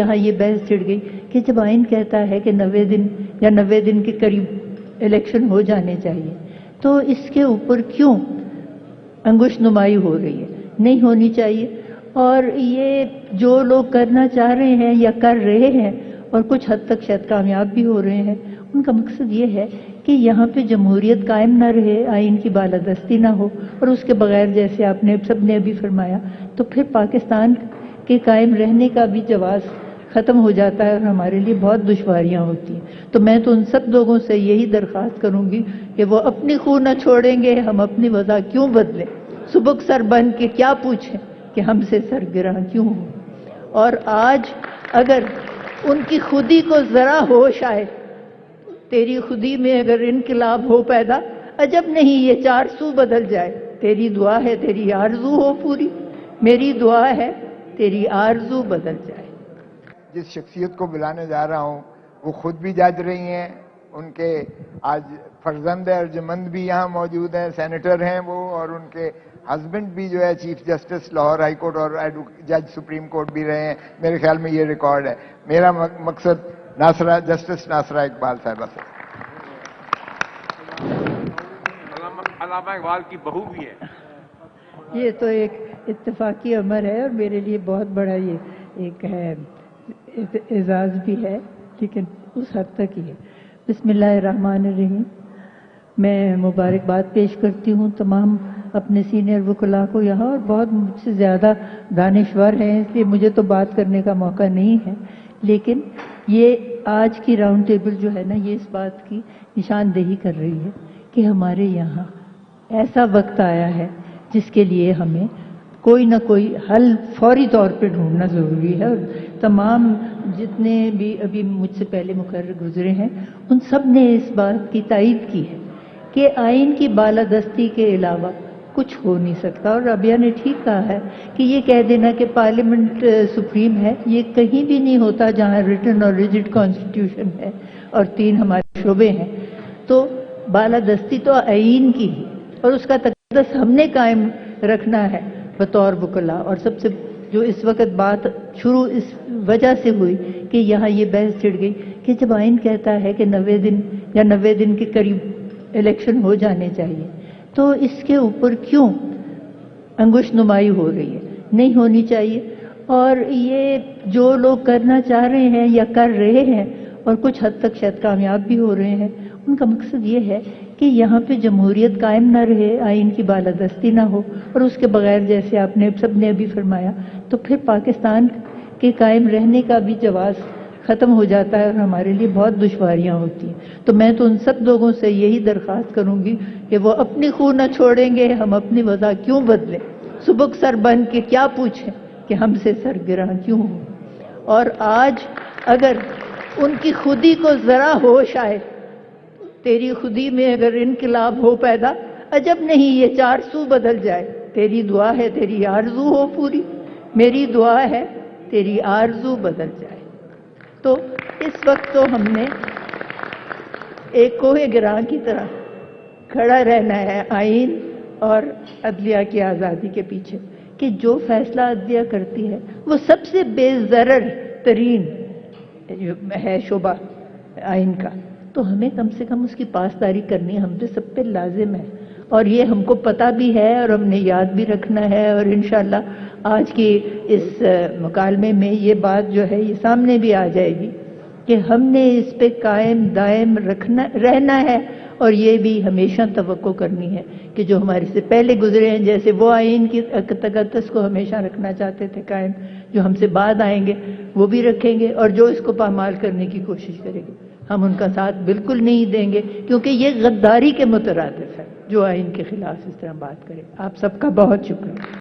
یہاں یہ بحث چھڑ گئی کہ جب آئین کہتا ہے کہ 90 دن یا 90 دن کے قریب الیکشن ہو جانے چاہیے تو اس کے اوپر کیوں انگوش نمائی ہو رہی ہے؟ نہیں ہونی چاہیے۔ اور یہ جو لوگ کرنا چاہ رہے ہیں یا کر رہے ہیں اور کچھ حد تک شاید کامیاب بھی ہو رہے ہیں، ان کا مقصد یہ ہے کہ یہاں پہ جمہوریت قائم نہ رہے، آئین کی بالادستی نہ ہو، اور اس کے بغیر جیسے آپ نے سب نے ابھی فرمایا تو پھر پاکستان کے قائم رہنے کا بھی جواز ختم ہو جاتا ہے اور ہمارے لیے بہت دشواریاں ہوتی ہیں۔ تو میں تو ان سب لوگوں سے یہی درخواست کروں گی کہ وہ اپنی خو نہ چھوڑیں گے، ہم اپنی وضع کیوں بدلیں، سبک سر بن کے کیا پوچھیں کہ ہم سے سرگراں کیوں ہو۔ اور آج اگر ان کی خودی کو ذرا ہوش آئے، تیری خودی میں اگر انقلاب ہو پیدا، عجب نہیں یہ 400 بدل جائے، تیری دعا ہے تیری آرزو ہو پوری، میری دعا ہے تیری آرزو بدل جائے۔ جس شخصیت کو بلانے جا رہا ہوں وہ خود بھی جج رہی ہیں، ان کے آج فرزند ارجمند بھی یہاں موجود ہیں، سینیٹر ہیں وہ، اور ان کے ہسبینڈ بھی جو ہے chief justice Lahore high court اور جج سپریم کورٹ بھی رہے ہیں۔ میرے خیال میں یہ ریکارڈ ہے۔ میرا مقصد جسٹس ناصرہ اقبال صاحبہ سے۔ علامہ اقبال کی بہو بھی ہے۔ یہ تو ایک اتفاقی امر ہے اور میرے لیے بہت بڑا یہ ایک ہے اعزاز بھی ہے، لیکن اس حد تک ہی ہے۔ بسم اللہ الرحمن الرحیم۔ میں مبارکباد پیش کرتی ہوں تمام اپنے سینئر وکلاء کو یہاں، اور بہت مجھ سے زیادہ دانشور ہیں اس لیے مجھے تو بات کرنے کا موقع نہیں ہے، لیکن یہ آج کی راؤنڈ ٹیبل جو ہے نا، یہ اس بات کی نشاندہی کر رہی ہے کہ ہمارے یہاں ایسا وقت آیا ہے جس کے لیے ہمیں کوئی نہ کوئی حل فوری طور پہ ڈھونڈنا ضروری ہے۔ اور تمام جتنے بھی ابھی مجھ سے پہلے مقرر گزرے ہیں ان سب نے اس بات کی تائید کی ہے کہ آئین کی بالادستی کے علاوہ کچھ ہو نہیں سکتا۔ اور رابعہ نے ٹھیک کہا ہے کہ یہ کہہ دینا کہ پارلیمنٹ سپریم ہے، یہ کہیں بھی نہیں ہوتا جہاں ریٹن اور ریجڈ کانسٹیٹیوشن ہے اور 3 ہمارے شعبے ہیں۔ تو بالادستی تو آئین کی ہی، اور اس کا تقدس ہم نے قائم رکھنا ہے بطور وکلاء۔ اور سب سے جو اس وقت بات شروع اس وجہ سے ہوئی کہ یہاں یہ بحث چھڑ گئی کہ جب آئین کہتا ہے کہ 90 دن یا 90 دن کے قریب الیکشن ہو جانے چاہیے تو اس کے اوپر کیوں انگوش نمائی ہو رہی ہے؟ نہیں ہونی چاہیے۔ اور یہ جو لوگ کرنا چاہ رہے ہیں یا کر رہے ہیں اور کچھ حد تک شاید کامیاب بھی ہو رہے ہیں، ان کا مقصد یہ ہے کہ یہاں پہ جمہوریت قائم نہ رہے، آئین کی بالادستی نہ ہو، اور اس کے بغیر جیسے آپ نے سب نے ابھی فرمایا تو پھر پاکستان کے قائم رہنے کا بھی جواز ختم ہو جاتا ہے اور ہمارے لیے بہت دشواریاں ہوتی ہیں۔ تو میں تو ان سب لوگوں سے یہی درخواست کروں گی کہ وہ اپنی خو نہ چھوڑیں گے، ہم اپنی وضع کیوں بدلیں، سبک سر بن کے کیا پوچھیں کہ ہم سے سرگراں کیوں ہو۔ اور آج اگر ان کی خودی کو ذرا ہوش آئے، تیری خودی میں اگر انقلاب ہو پیدا، عجب نہیں یہ 400 بدل جائے، تیری دعا ہے تیری آرزو ہو پوری، میری دعا ہے تیری آرزو بدل جائے۔ تو اس وقت تو ہم نے ایک کوہ گراں کی طرح کھڑا رہنا ہے آئین اور عدلیہ کی آزادی کے پیچھے، کہ جو فیصلہ عدلیہ کرتی ہے وہ سب سے بے ضرر ترین ہے شعبہ آئین کا، تو ہمیں کم سے کم اس کی پاسداری کرنی ہم سے سب پہ لازم ہے، اور یہ ہم کو پتہ بھی ہے اور ہم نے یاد بھی رکھنا ہے۔ اور انشاءاللہ آج کی اس مکالمے میں یہ بات جو ہے یہ سامنے بھی آ جائے گی کہ ہم نے اس پہ قائم دائم رہنا ہے، اور یہ بھی ہمیشہ توقع کرنی ہے کہ جو ہمارے سے پہلے گزرے ہیں، جیسے وہ آئین کی تقدس کو ہمیشہ رکھنا چاہتے تھے قائم، جو ہم سے بعد آئیں گے وہ بھی رکھیں گے، اور جو اس کو پامال کرنے کی کوشش کریں گے ہم ان کا ساتھ بالکل نہیں دیں گے، کیونکہ یہ غداری کے مترادف ہے جو آئین کے خلاف اس طرح بات کرے۔ آپ سب کا بہت شکریہ۔